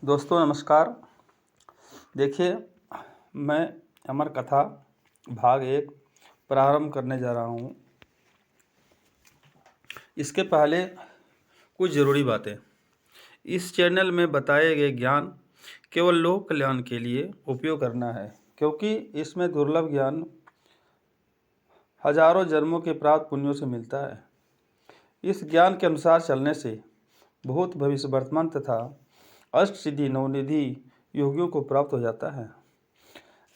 दोस्तों नमस्कार। देखिए, मैं अमर कथा भाग 1 प्रारंभ करने जा रहा हूँ। इसके पहले कुछ ज़रूरी बातें। इस चैनल में बताए गए ज्ञान केवल लोक कल्याण के लिए उपयोग करना है, क्योंकि इसमें दुर्लभ ज्ञान हजारों जन्मों के प्राप्त पुण्यों से मिलता है। इस ज्ञान के अनुसार चलने से भूत भविष्य वर्तमान तथा अष्ट सिद्धि नवनिधि योगियों को प्राप्त हो जाता है।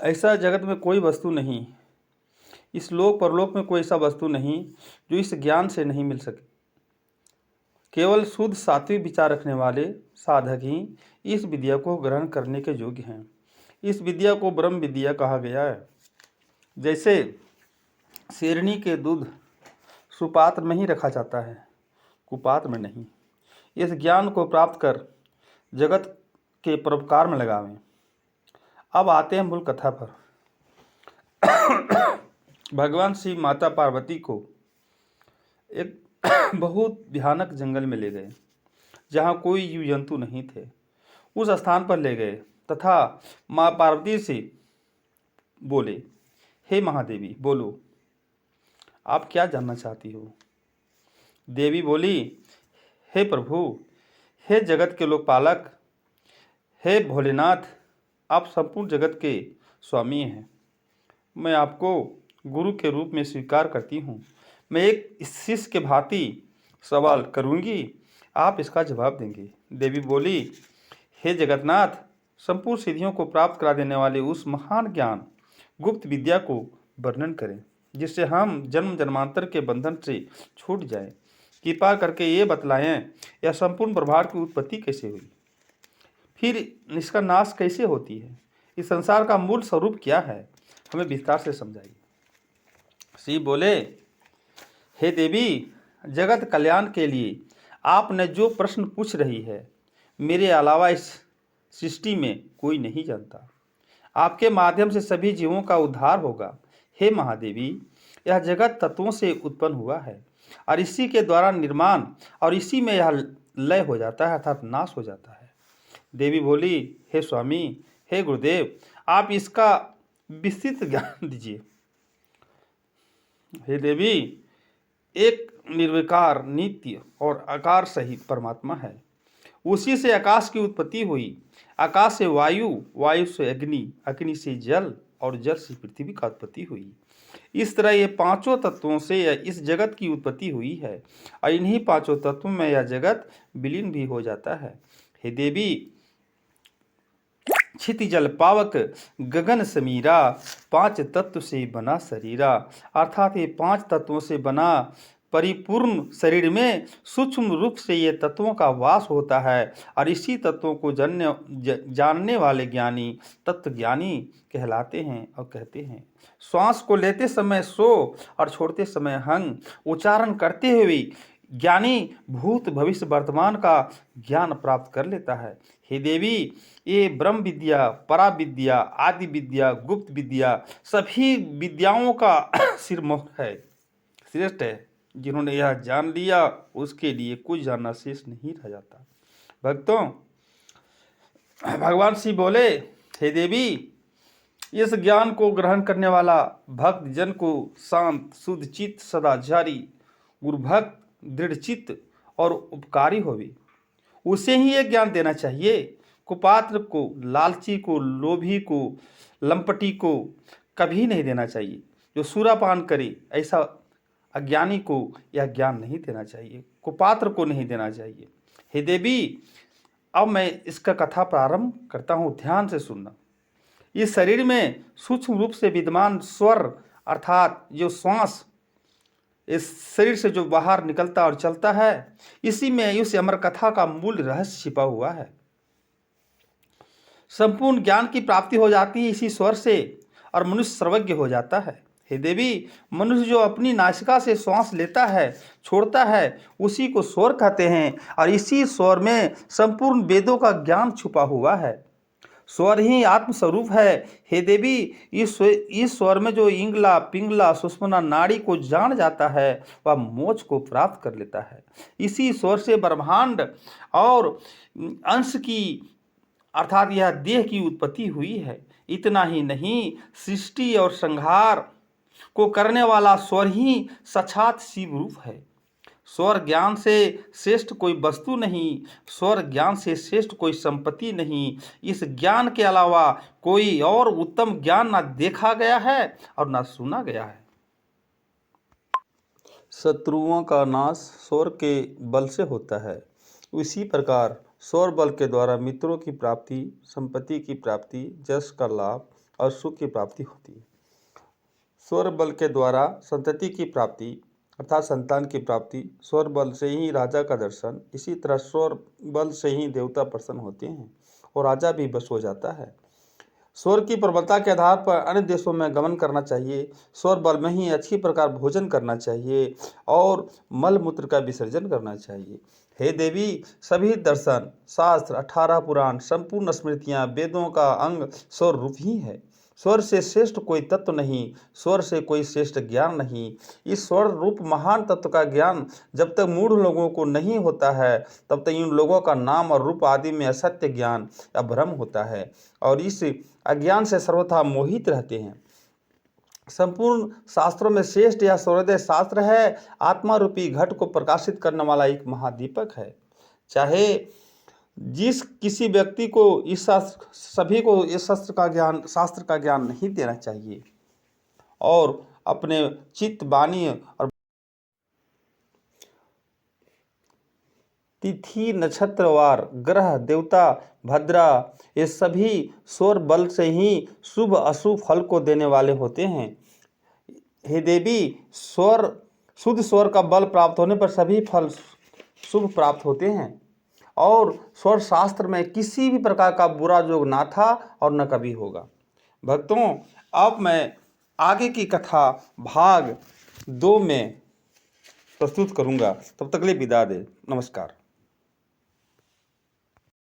ऐसा जगत में कोई वस्तु नहीं, इस लोक परलोक में कोई ऐसा वस्तु नहीं जो इस ज्ञान से नहीं मिल सके। केवल शुद्ध सात्विक विचार रखने वाले साधक ही इस विद्या को ग्रहण करने के योग्य हैं। इस विद्या को ब्रह्म विद्या कहा गया है। जैसे शेरनी के दूध सुपात्र में ही रखा जाता है, कुपात्र में नहीं। इस ज्ञान को प्राप्त कर जगत के परोपकार में लगावें। अब आते हैं मूल कथा पर। भगवान शिव माता पार्वती को एक बहुत भयानक जंगल में ले गए, जहाँ कोई जीव जंतु नहीं थे। उस स्थान पर ले गए तथा माँ पार्वती से बोले, हे महादेवी, बोलो, आप क्या जानना चाहती हो। देवी बोली, हे प्रभु, हे जगत के लोकपालक, हे भोलेनाथ, आप संपूर्ण जगत के स्वामी हैं। मैं आपको गुरु के रूप में स्वीकार करती हूँ। मैं एक शिष्य के भांति सवाल करूँगी, आप इसका जवाब देंगे। देवी बोली, हे जगन्नाथ, संपूर्ण सिद्धियों को प्राप्त करा देने वाले उस महान ज्ञान गुप्त विद्या को वर्णन करें, जिससे हम जन्म जन्मांतर के बंधन से छूट जाएं। कृपा करके ये बतलाएं, यह संपूर्ण ब्रह्मांड की उत्पत्ति कैसे हुई, फिर इसका नाश कैसे होती है, इस संसार का मूल स्वरूप क्या है, हमें विस्तार से समझाइए। शिव बोले, हे देवी, जगत कल्याण के लिए आपने जो प्रश्न पूछ रही है, मेरे अलावा इस सृष्टि में कोई नहीं जानता। आपके माध्यम से सभी जीवों का उद्धार होगा। हे महादेवी, यह जगत तत्वों से उत्पन्न हुआ है और इसी के द्वारा निर्माण और इसी में यह लय हो जाता है अर्थात नाश हो जाता है। देवी बोली, हे स्वामी, हे गुरुदेव, आप इसका विस्तृत ज्ञान दीजिए। हे देवी, एक निर्विकार, नित्य और आकार सहित परमात्मा है। उसी से आकाश की उत्पत्ति हुई, आकाश से वायु, वायु से अग्नि, अग्नि से जल और जल से पृथ्वी का उत्पत्ति हुई। इस तरह ये पांचों तत्वों से इस जगत की उत्पत्ति हुई है और इन्हीं पांचों तत्वों में यह जगत विलीन भी हो जाता है। हे देवी, क्षिति जल पावक गगन समीरा, पांच तत्व से बना शरीरा, अर्थात ये पांच तत्वों से बना परिपूर्ण शरीर में सूक्ष्म रूप से ये तत्वों का वास होता है और इसी तत्वों को जानने वाले ज्ञानी तत्व ज्ञानी कहलाते हैं और कहते हैं। श्वास को लेते समय सो और छोड़ते समय हंग उच्चारण करते हुए ज्ञानी भूत भविष्य वर्तमान का ज्ञान प्राप्त कर लेता है। हे देवी, ये ब्रह्म विद्या, परा विद्या, आदि विद्या, गुप्त विद्या सभी विद्याओं का सिरमौर है, श्रेष्ठ है। जिन्होंने यह जान लिया उसके लिए कुछ जानना शेष नहीं रह जाता। भक्तों, भगवान शिव बोले, हे देवी, इस ज्ञान को ग्रहण करने वाला भक्त जन को शांत शुद्ध चित्त सदाचारी गुरुभक्त दृढ़ चित्त और उपकारी होवे, उसे ही यह ज्ञान देना चाहिए। कुपात्र को, लालची को, लोभी को, लंपटी को कभी नहीं देना चाहिए। जो सूरापान करे ऐसा अज्ञानी को यह ज्ञान नहीं देना चाहिए, कुपात्र को नहीं देना चाहिए। हे देवी, अब मैं इसका कथा प्रारंभ करता हूँ, ध्यान से सुनना। इस शरीर में सूक्ष्म रूप से विद्यमान स्वर अर्थात जो श्वास इस शरीर से जो बाहर निकलता और चलता है, इसी में उस अमर कथा का मूल रहस्य छिपा हुआ है। संपूर्ण ज्ञान की प्राप्ति हो जाती है इसी स्वर से और मनुष्य सर्वज्ञ हो जाता है। हे देवी, मनुष्य जो अपनी नासिका से श्वास लेता है छोड़ता है उसी को स्वर कहते हैं और इसी स्वर में संपूर्ण वेदों का ज्ञान छुपा हुआ है। स्वर ही आत्मस्वरूप है। हे देवी, इस स्वर में जो इंगला पिंगला सुषुम्ना नाड़ी को जान जाता है वह मोक्ष को प्राप्त कर लेता है। इसी स्वर से ब्रह्मांड और अंश की अर्थात यह देह की उत्पत्ति हुई है। इतना ही नहीं, सृष्टि और संहार को करने वाला स्वर ही साक्षात शिव रूप है। स्वर ज्ञान से श्रेष्ठ कोई वस्तु नहीं, स्वर ज्ञान से श्रेष्ठ कोई संपत्ति नहीं। इस ज्ञान के अलावा कोई और उत्तम ज्ञान ना देखा गया है और ना सुना गया है। शत्रुओं का नाश स्वर के बल से होता है। इसी प्रकार स्वर बल के द्वारा मित्रों की प्राप्ति, संपत्ति की प्राप्ति, यश का लाभ और सुख की प्राप्ति होती है। स्वर बल के द्वारा संतति की प्राप्ति अर्थात संतान की प्राप्ति, स्वर बल से ही राजा का दर्शन, इसी तरह स्वर बल से ही देवता प्रसन्न होते हैं और राजा भी बस हो जाता है। स्वर की प्रबलता के आधार पर अन्य देशों में गमन करना चाहिए। स्वर बल में ही अच्छी प्रकार भोजन करना चाहिए और मल मूत्र का विसर्जन करना चाहिए। हे देवी, सभी दर्शन, शास्त्र, 18 पुराण, संपूर्ण स्मृतियाँ, वेदों का अंग स्वर रूप ही है। स्वर से श्रेष्ठ कोई तत्व नहीं, स्वर से कोई श्रेष्ठ ज्ञान नहीं। इस स्वर रूप महान तत्व का ज्ञान जब तक मूढ़ लोगों को नहीं होता है, तब तक इन लोगों का नाम और रूप आदि में असत्य ज्ञान या भ्रम होता है और इस अज्ञान से सर्वथा मोहित रहते हैं। संपूर्ण शास्त्रों में श्रेष्ठ या सर्वोदय शास्त्र है, आत्मा रूपी घट को प्रकाशित करने वाला एक महादीपक है। चाहे जिस किसी व्यक्ति को इस शास्त्र, सभी को इस शास्त्र का ज्ञान नहीं देना चाहिए और अपने चित्त, वाणी और तिथि, नक्षत्रवार, ग्रह, देवता, भद्रा, ये सभी स्वर बल से ही शुभ अशुभ फल को देने वाले होते हैं। हे देवी, शुद्ध स्वर का बल प्राप्त होने पर सभी फल शुभ प्राप्त होते हैं और स्वर शास्त्र में किसी भी प्रकार का बुरा योग ना था और न कभी होगा। भक्तों, अब मैं आगे की कथा भाग 2 में प्रस्तुत करूंगा। तब तक के लिए विदा दे। नमस्कार।